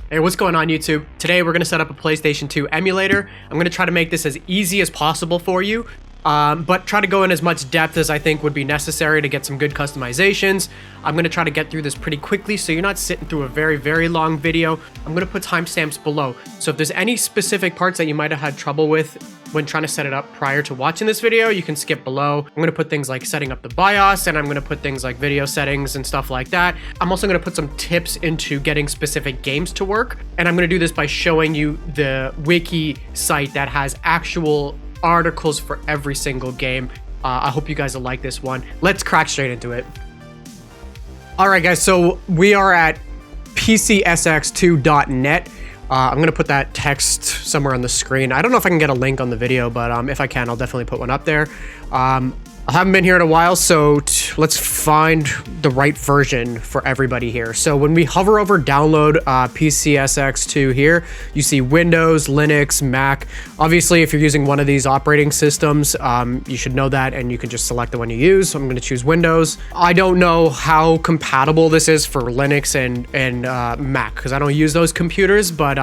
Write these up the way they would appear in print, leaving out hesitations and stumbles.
Hey, what's going on YouTube? Today we're going to set up a PlayStation 2 emulator. I'm going to try to make this as easy as possible for you, but try to go in as much depth as I think would be necessary to get some good customizations. I'm going to try to get through this pretty quickly so you're not sitting through a very long video. I'm going to put timestamps below, so if there's any specific parts that you might have had trouble with when trying to set it up prior to watching this video, you can skip below. I'm going to put things like setting up the BIOS, and I'm going to put things like video settings and stuff like that. I'm also going to put some tips into getting specific games to work, and I'm going to do this by showing you the wiki site that has actual articles for every single game. I hope you guys will like this one. Let's crack straight into it. All right, guys, so we are at PCSX2.net. I'm going to put that text somewhere on the screen. I don't know if I can get a link on the video, but if I can, I'll definitely put one up there. I haven't been here in a while, so let's find the right version for everybody here. So when we hover over download PCSX2 here, you see Windows, Linux, Mac. Obviously, if you're using one of these operating systems, you should know that, and you can just select the one you use. So I'm going to choose Windows. I don't know how compatible this is for Linux and Mac, because I don't use those computers, but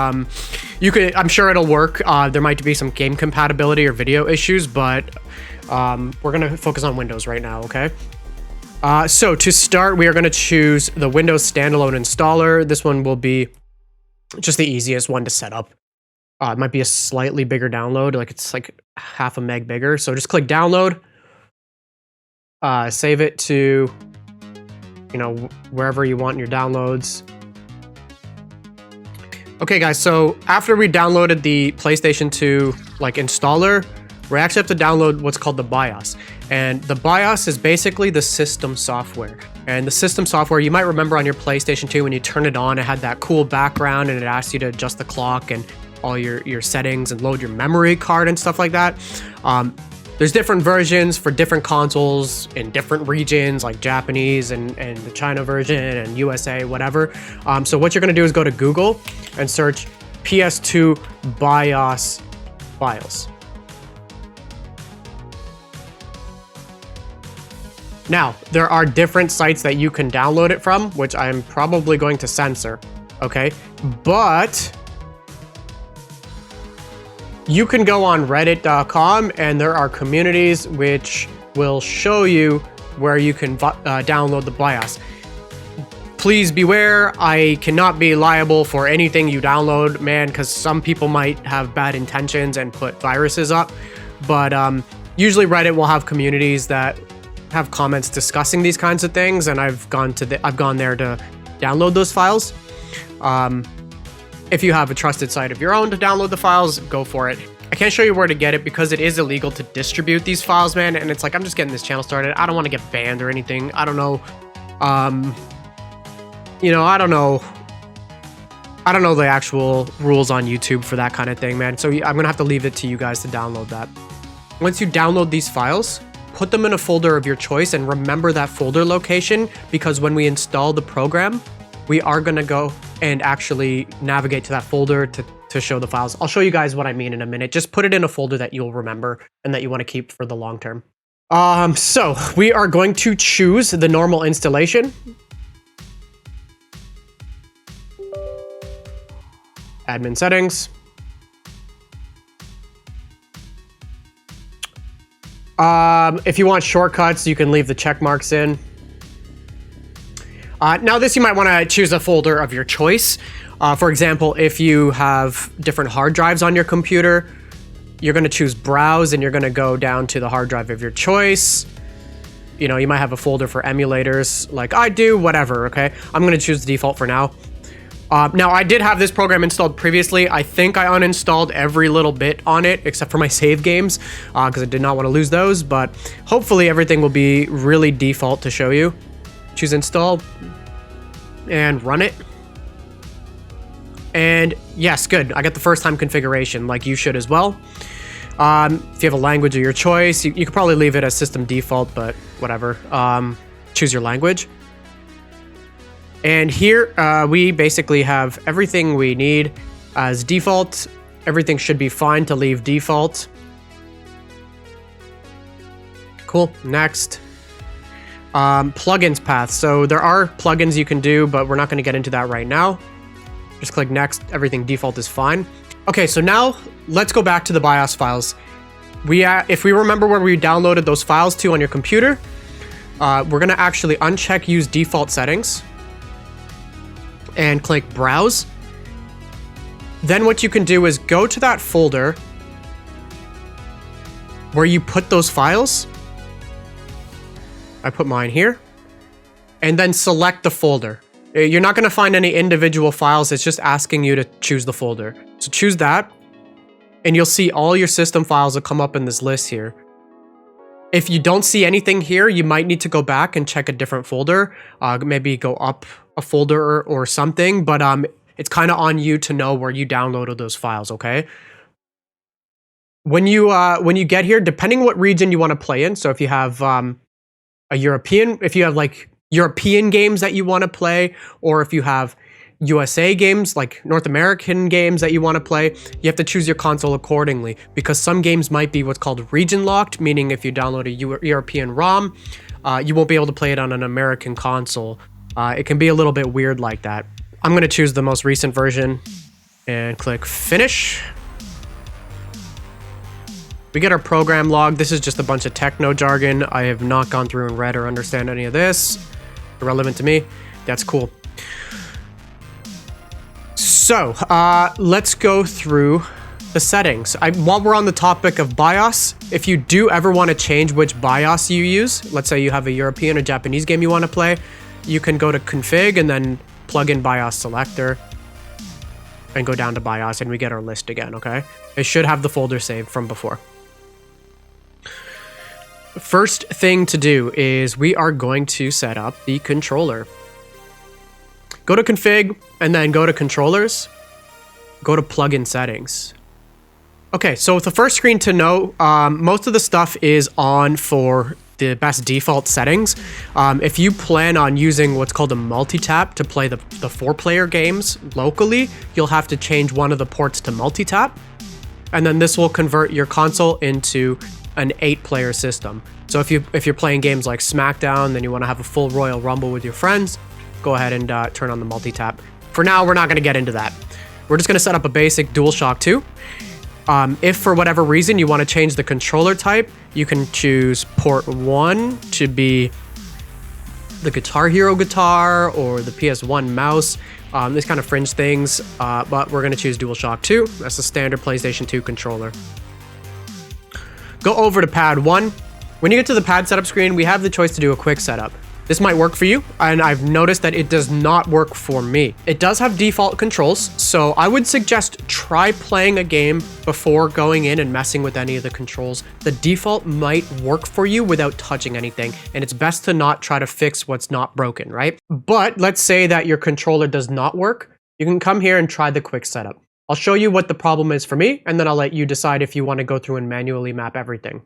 you could. I'm sure it'll work. There might be some game compatibility or video issues, but we're going to focus on Windows right now, okay? So to start, we are going to choose the Windows standalone installer. This one will be just the easiest one to set up. It might be a slightly bigger download, like it's like half a meg bigger. So just click download, save it to, you know, wherever you want in your downloads. Okay, guys, so after we downloaded the PlayStation 2 like installer, we actually have to download what's called the BIOS. And the BIOS is basically the system software. And the system software, you might remember on your PlayStation 2 when you turn it on, it had that cool background and it asked you to adjust the clock and all your settings and load your memory card and stuff like that. There's different versions for different consoles in different regions, like Japanese and the China version and USA, whatever. So what you're gonna do is go to Google and search PS2 BIOS files. Now, there are different sites that you can download it from, which I'm probably going to censor, okay? But you can go on reddit.com and there are communities which will show you where you can download the BIOS. Please beware, I cannot be liable for anything you download, man, because some people might have bad intentions and put viruses up. But usually Reddit will have communities that have comments discussing these kinds of things, and I've gone there to download those files. If you have a trusted site of your own to download the files, go for it. I can't show you where to get it because it is illegal to distribute these files, man, and it's like I'm just getting this channel started. I don't want to get banned or anything. I don't know. You know, I don't know the actual rules on YouTube for that kind of thing, man. So I'm gonna have to leave it to you guys to download that. Once you download these files, put them in a folder of your choice and remember that folder location, because when we install the program, we are going to go and actually navigate to that folder to show the files. I'll show you guys what I mean in a minute. Just put it in a folder that you'll remember and that you want to keep for the long term. So we are going to choose the normal installation. Admin settings. If you want shortcuts, you can leave the check marks in. Now this, you might want to choose a folder of your choice. For example, if you have different hard drives on your computer, you're going to choose browse and you're going to go down to the hard drive of your choice. You know, you might have a folder for emulators like I do, whatever, okay? I'm going to choose the default for now. Now, I did have this program installed previously. I think I uninstalled every little bit on it except for my save games because I did not want to lose those, but hopefully everything will be really default to show you. Choose install and run it. And yes, good. I got the first time configuration like you should as well. If you have a language of your choice, you could probably leave it as system default, but whatever. Choose your language. And here we basically have everything we need as default. Everything should be fine to leave default. Cool. Next. Plugins path. So there are plugins you can do, but we're not going to get into that right now. Just click next. Everything default is fine. Okay, so now let's go back to the BIOS files. If we remember where we downloaded those files to on your computer, we're gonna actually uncheck use default settings and click browse. Then what you can do is go to that folder where you put those files. I put mine here, and then select the folder. You're not gonna find any individual files. It's just asking you to choose the folder. So choose that, and you'll see all your system files will come up in this list here. If you don't see anything here, you might need to go back and check a different folder. Maybe go up a folder or something, but it's kind of on you to know where you downloaded those files, okay? When you get here, depending what region you want to play in, so if you have if you have like European games that you want to play, or if you have USA games, like North American games that you want to play, you have to choose your console accordingly, because some games might be what's called region locked, meaning if you download a European ROM, you won't be able to play it on an American console. It can be a little bit weird like that. I'm going to choose the most recent version and click finish. We get our program log. This is just a bunch of techno jargon. I have not gone through and read or understand any of this. Irrelevant to me. That's cool. So, let's go through the settings. While we're on the topic of BIOS, if you do ever want to change which BIOS you use, let's say you have a European or Japanese game you want to play, you can go to config and then plug in BIOS selector and go down to BIOS, and we get our list again, okay? It should have the folder saved from before. First thing to do is we are going to set up the controller. Go to config and then go to controllers, go to plugin settings. Okay, so the first screen to know, most of the stuff is on for the best default settings. If you plan on using what's called a multi-tap to play the 4-player games locally, you'll have to change one of the ports to multi-tap, and then this will convert your console into an 8-player system. So if you're playing games like SmackDown, then you want to have a full Royal Rumble with your friends, go ahead and turn on the multi-tap. For now, we're not going to get into that. We're just going to set up a basic DualShock 2. If for whatever reason you want to change the controller type, you can choose port 1 to be the Guitar Hero guitar or the PS1 mouse, these kind of fringe things, but we're going to choose DualShock 2. That's the standard PlayStation 2 controller. Go over to pad 1. When you get to the pad setup screen, we have the choice to do a quick setup. This might work for you, and I've noticed that it does not work for me. It does have default controls, so I would suggest try playing a game before going in and messing with any of the controls. The default might work for you without touching anything, and it's best to not try to fix what's not broken, right? But let's say that your controller does not work. You can come here and try the quick setup. I'll show you what the problem is for me, and then I'll let you decide if you want to go through and manually map everything.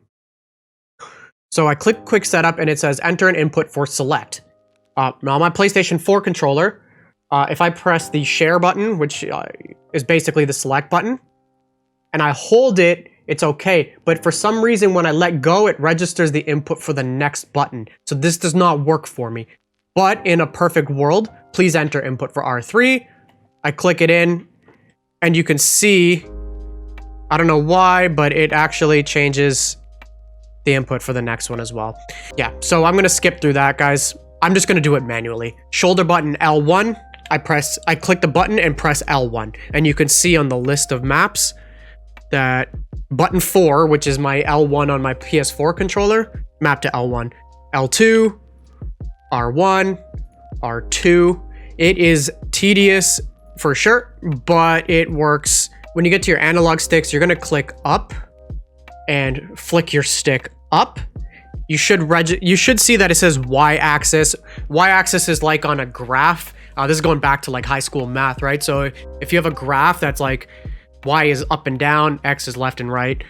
So I click quick setup and it says enter an input for select. Now on my PlayStation 4 controller, if I press the share button, which is basically the select button, and I hold it, it's okay. But for some reason, when I let go, it registers the input for the next button. So this does not work for me. But in a perfect world, please enter input for R3. I click it in, and you can see, I don't know why, but it actually changes the input for the next one as well. Yeah, so I'm gonna skip through that, guys. I'm just gonna do it manually. Shoulder button L1, I click the button and press L1. And you can see on the list of maps that button 4, which is my L1 on my PS4 controller, mapped to L1. L2, R1, R2. It is tedious for sure, but it works. When you get to your analog sticks, you're gonna click up and flick your stick up. You should see that it says y-axis. Y-axis is like on a graph. This is going back to like high school math, right? So if you have a graph that's like y is up and down, x is left and right.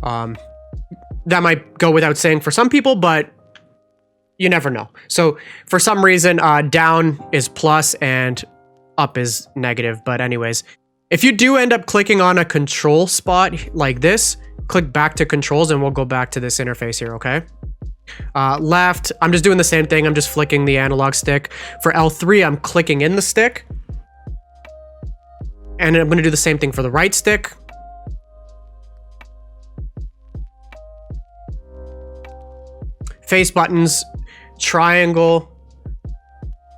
That might go without saying for some people, but you never know. So for some reason, down is plus and up is negative. But anyways, if you do end up clicking on a control spot like this, click back to controls and we'll go back to this interface here, okay? Left, I'm just doing the same thing. I'm just flicking the analog stick. For L3, I'm clicking in the stick. And I'm going to do the same thing for the right stick. Face buttons, triangle.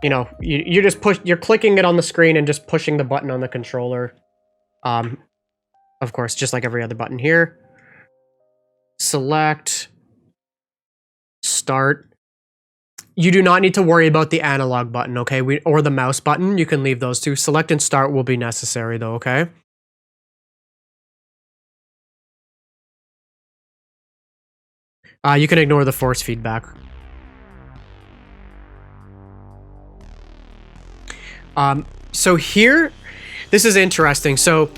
You know, you just you're clicking it on the screen and just pushing the button on the controller. Of course, just like every other button here. Select, start. You do not need to worry about the analog button, okay? Or the mouse button. You can leave those two. Select and start will be necessary though, okay? You can ignore the force feedback. So here, this is interesting. So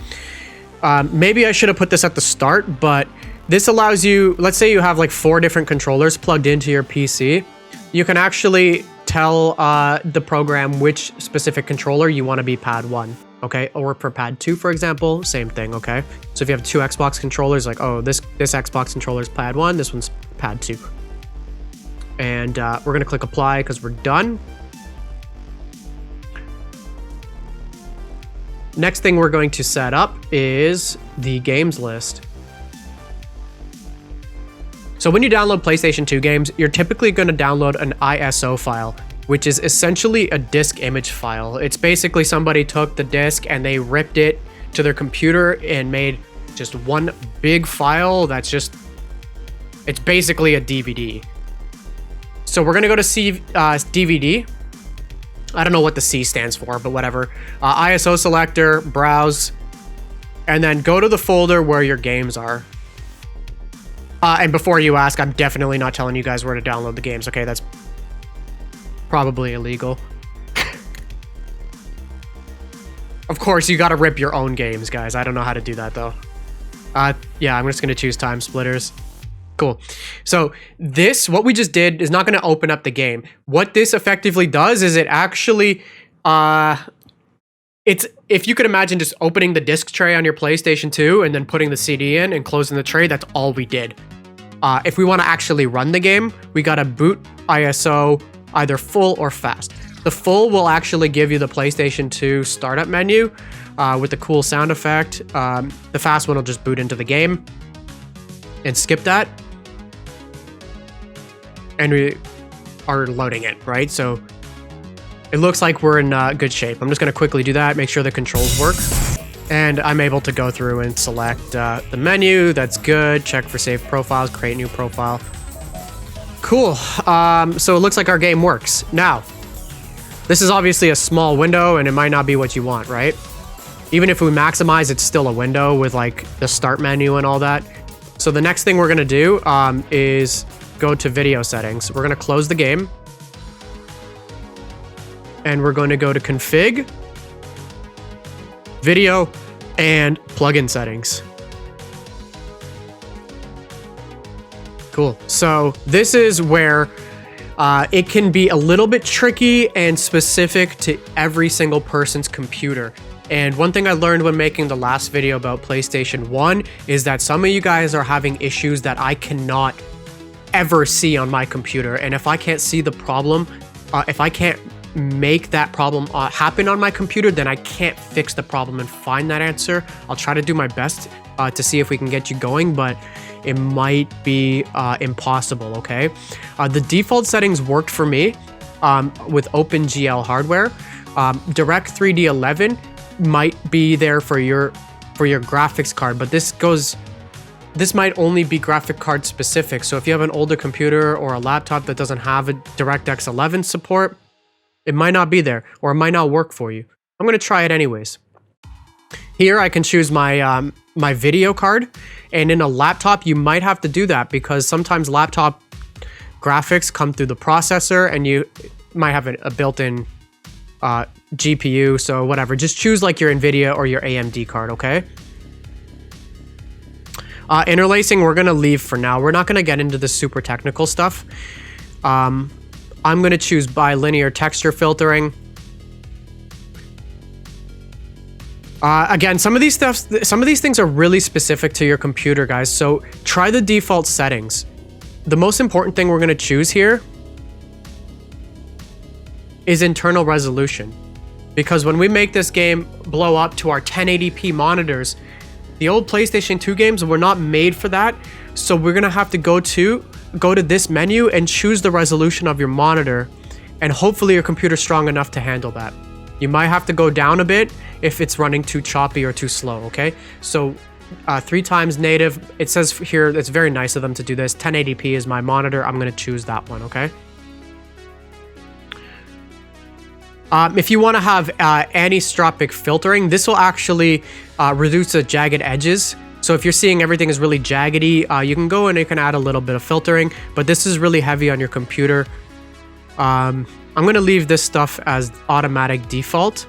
maybe I should have put this at the start, but this allows you, let's say you have like 4 different controllers plugged into your PC. You can actually tell the program which specific controller you want to be pad 1, okay? Or for pad 2, for example, same thing, okay? So if you have 2 Xbox controllers, like, oh, this Xbox controller is pad 1, this one's pad 2. And we're going to click apply because we're done. Next thing we're going to set up is the games list. So when you download PlayStation 2 games, you're typically going to download an ISO file, which is essentially a disk image file. It's basically somebody took the disk and they ripped it to their computer and made just one big file that's just, it's basically a DVD. So we're going to go to DVD. I don't know what the C stands for, but whatever. ISO selector, browse, and then go to the folder where your games are. And before you ask, I'm definitely not telling you guys where to download the games, okay? That's probably illegal. Of course, you gotta rip your own games, guys. I don't know how to do that, though. Yeah, I'm just gonna choose Time Splitters. Cool. So this, what we just did, is not going to open up the game. What this effectively does is it actually, it's, if you could imagine just opening the disc tray on your PlayStation 2 and then putting the CD in and closing the tray, that's all we did. If we want to actually run the game, we got to boot ISO either full or fast. The full will actually give you the PlayStation 2 startup menu with the cool sound effect. The fast one will just boot into the game and skip that. And we are loading it, right? So it looks like we're in good shape. I'm just going to quickly do that, make sure the controls work. And I'm able to go through and select the menu. That's good. Check for saved profiles, create new profile. Cool. So it looks like our game works. Now, this is obviously a small window and it might not be what you want, right? Even if we maximize, it's still a window with like the start menu and all that. So the next thing we're going to do is go to video settings. We're going to close the game. And we're going to go to config, video, and plugin settings. Cool. So this is where it can be a little bit tricky and specific to every single person's computer. And one thing I learned when making the last video about PlayStation 1 is that some of you guys are having issues that I cannot ever see on my computer. And if I can't see the problem, if I can't make that problem happen on my computer, then I can't fix the problem and find that answer. I'll try to do my best to see if we can get you going, but it might be impossible, okay? The default settings worked for me with OpenGL hardware. Direct 3D11 might be there for your graphics card, but this might only be graphic card specific. So if you have an older computer or a laptop that doesn't have a DirectX 11 support, it might not be there, or it might not work for you. I'm going to try it anyways. Here I can choose my my video card, and in a laptop you might have to do that because sometimes laptop graphics come through the processor and you might have a built-in GPU, so whatever. Just choose like your NVIDIA or your AMD card, okay? Interlacing, we're going to leave for now. We're not going to get into the super technical stuff. I'm going to choose bilinear texture filtering. Again, some of these things are really specific to your computer, guys. So try the default settings. The most important thing we're going to choose here is internal resolution. Because when we make this game blow up to our 1080p monitors, the old PlayStation 2 games were not made for that. So we're gonna have to go to this menu and choose the resolution of your monitor, and hopefully your computer's strong enough to handle that. You might have to go down a bit if it's running too choppy or too slow, okay? So 3 times native, it says here, it's very nice of them to do this. 1080p is my monitor, I'm gonna choose that one, okay? If you wanna have anisotropic filtering, this will actually reduce the jagged edges. So if you're seeing everything is really jaggedy, you can go and you can add a little bit of filtering, but this is really heavy on your computer. I'm gonna leave this stuff as automatic default.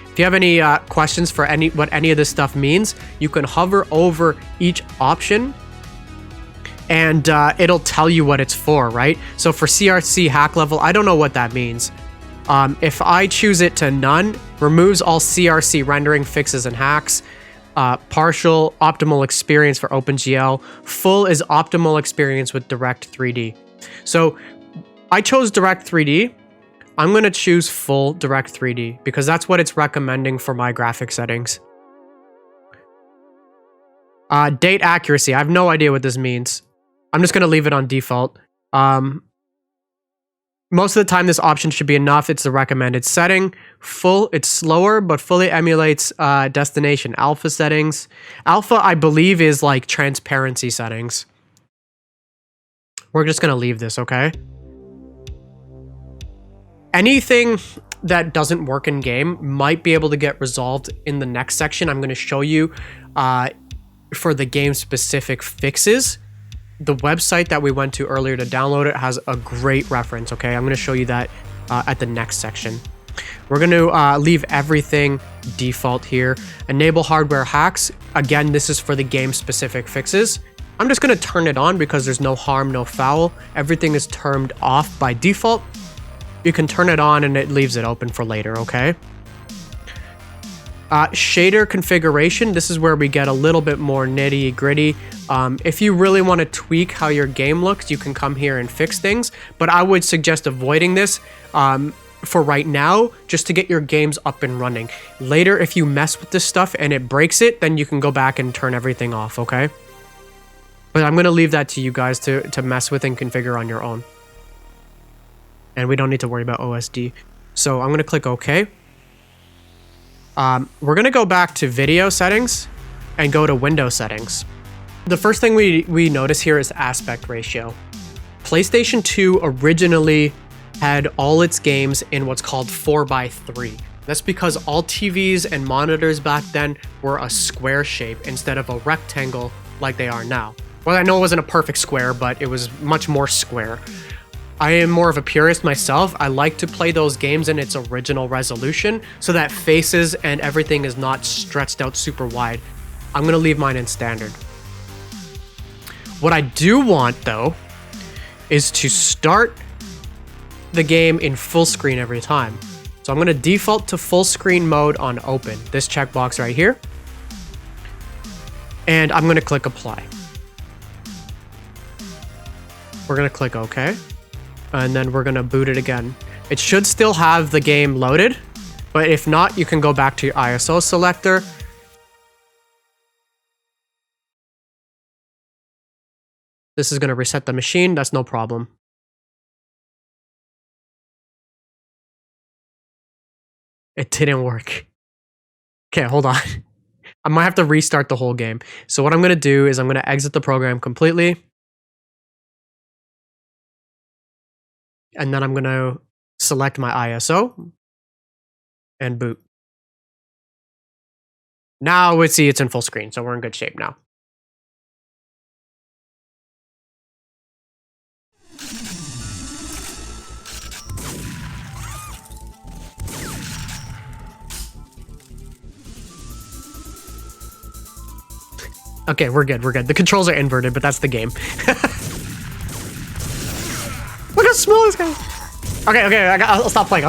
If you have any questions for what any of this stuff means, you can hover over each option and it'll tell you what it's for, right? So for CRC hack level, I don't know what that means. If I choose it to none, removes all CRC rendering fixes and hacks. Partial, optimal experience for OpenGL. Full is optimal experience with Direct 3D. So I chose Direct 3D. I'm going to choose full Direct 3D because that's what it's recommending for my graphic settings. Date accuracy. I have no idea what this means. I'm just going to leave it on default. Most of the time, this option should be enough. It's the recommended setting. Full, it's slower, but fully emulates destination alpha settings. Alpha, I believe, is like transparency settings. We're just going to leave this, okay? Anything that doesn't work in game might be able to get resolved in the next section. I'm going to show you for the game-specific fixes. The website that we went to earlier to download it has a great reference, okay? I'm going to show you that at the next section. We're going to leave everything default here. Enable hardware hacks. Again, this is for the game-specific fixes. I'm just going to turn it on because there's no harm, no foul. Everything is turned off by default. You can turn it on and it leaves it open for later, okay? Shader configuration, this is where we get a little bit more nitty gritty. If you really want to tweak how your game looks, you can come here and fix things, but I would suggest avoiding this for right now, just to get your games up and running. Later, if you mess with this stuff and it breaks it, then you can go back and turn everything off, okay? But I'm going to leave that to you guys to mess with and configure on your own. And we don't need to worry about OSD. So I'm going to click OK. We're going to go back to video settings and go to window settings. The first thing we notice here is aspect ratio. PlayStation 2 originally had all its games in what's called 4:3. That's because all TVs and monitors back then were a square shape instead of a rectangle like they are now. Well, I know it wasn't a perfect square, but it was much more square. I am more of a purist myself. I like to play those games in its original resolution so that faces and everything is not stretched out super wide. I'm going to leave mine in standard. What I do want, though, is to start the game in full screen every time. So I'm going to default to full screen mode on open, this checkbox right here. And I'm going to click apply. We're going to click OK. And then we're going to boot it again. It should still have the game loaded, but if not, you can go back to your ISO selector. This is going to reset the machine. That's no problem. It didn't work. Okay, hold on. I might have to restart the whole game. So what I'm going to do is I'm going to exit the program completely. And then I'm going to select my ISO and boot. Now we see it's in full screen, so we're in good shape now. Okay, we're good, we're good. The controls are inverted, but that's the game. Look how small this guy is. Okay, I'll stop playing.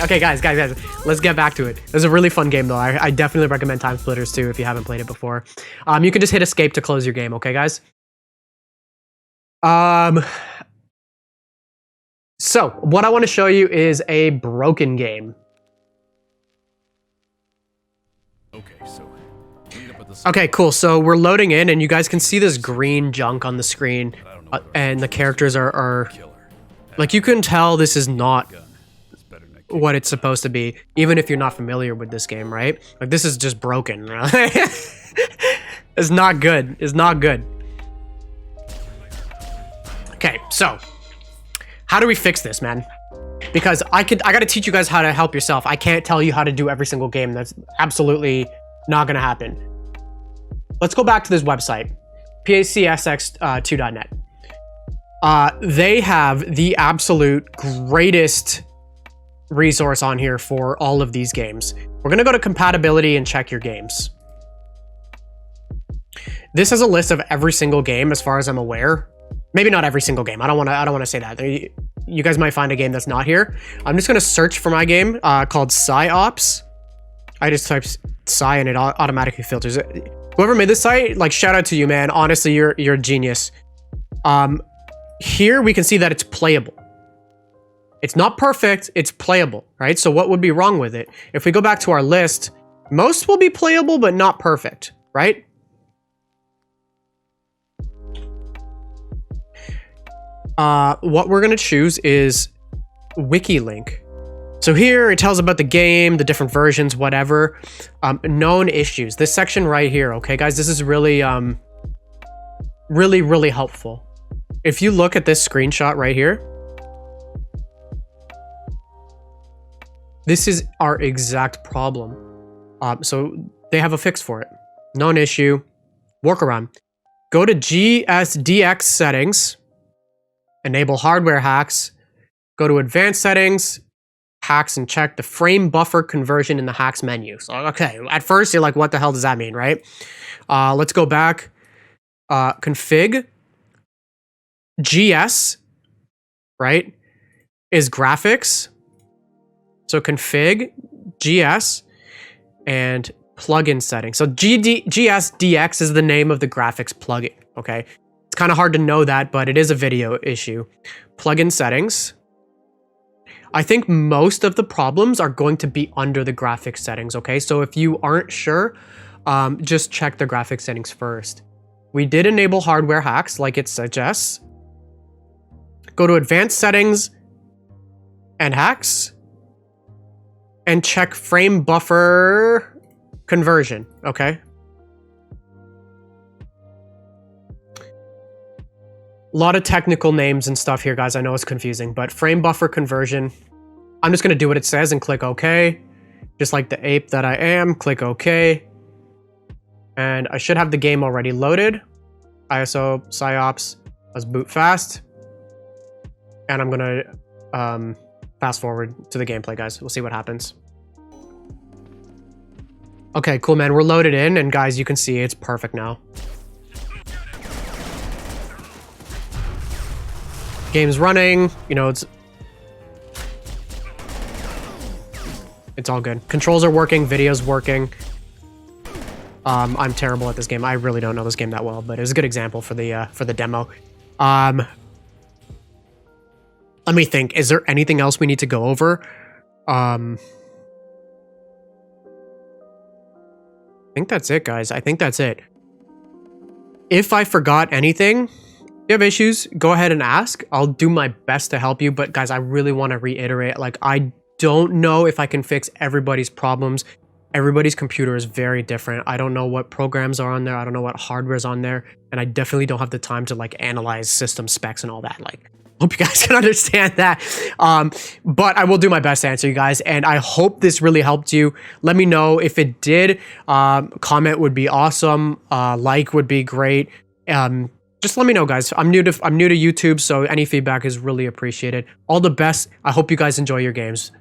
Okay, guys, let's get back to it. It was a really fun game, though. I definitely recommend Time Splitters, too, if you haven't played it before. You can just hit escape to close your game, okay, guys? So, what I want to show you is a broken game. Okay, so meet up at the Okay, cool. So we're loading in, and you guys can see this green junk on the screen, and the characters are killer. like, you can tell this is not Gun. This better not get what it's supposed to be, even if you're not familiar with this game, right? Like, this is just broken. It's not good. It's not good. Okay, so how do we fix this, man? Because I gotta teach you guys how to help yourself. I can't tell you how to do every single game. That's absolutely not gonna happen. Let's go back to this website, PCSX2.net. They have the absolute greatest resource on here for all of these games. We're gonna go to compatibility and check your games. This has a list of every single game as far as I'm aware. Maybe not every single game. I don't want to say that. You guys might find a game that's not here. I'm just gonna search for my game called PsyOps. I just typed Psy and it automatically filters it. Whoever made this site, like, shout out to you, man. Honestly, you're a genius. Here we can see that it's playable. It's not perfect, it's playable, right? So what would be wrong with it? If we go back to our list, most will be playable but not perfect, right? What we're gonna choose is wiki link. So here it tells about the game, the different versions, whatever. Known issues. This section right here, okay, guys, this is really, really helpful. If you look at this screenshot right here, this is our exact problem. So they have a fix for it. Known issue, workaround. Go to GSDX settings, enable hardware hacks, go to advanced settings, hacks, and check the frame buffer conversion in the hacks menu. So, okay, at first you're like, what the hell does that mean, right? Let's go back. Config GS, right, is graphics. So config GS and plugin settings. So GSDX is the name of the graphics plugin, okay? It's kind of hard to know that, but it is a video issue. Plugin settings. I think most of the problems are going to be under the graphics settings, okay? So if you aren't sure, just check the graphics settings first. We did enable hardware hacks like it suggests. Go to advanced settings and hacks and check frame buffer conversion, okay? A lot of technical names and stuff here, guys. I know it's confusing, but frame buffer conversion. I'm just gonna do what it says and click OK. Just like the ape that I am, click OK. And I should have the game already loaded. ISO, PsyOps, let's boot fast. And I'm gonna fast forward to the gameplay, guys. We'll see what happens. Okay, cool, man. We're loaded in, and guys, you can see it's perfect now. Game's running, you know, it's all good. Controls are working, video's working. I'm terrible at this game. I really don't know this game that well, but it was a good example for the demo. Let me think. Is there anything else we need to go over? I think that's it, guys. I think that's it. If I forgot anything, if you have issues, go ahead and ask. I'll do my best to help you. But guys, I really want to reiterate, like, I don't know if I can fix everybody's problems. Everybody's computer is very different. I don't know what programs are on there. I don't know what hardware is on there. And I definitely don't have the time to, like, analyze system specs and all that. Like, hope you guys can understand that. But I will do my best to answer you guys. And I hope this really helped you. Let me know if it did. Comment would be awesome. Like would be great. Just let me know, guys. I'm new to YouTube, so any feedback is really appreciated. All the best. I hope you guys enjoy your games.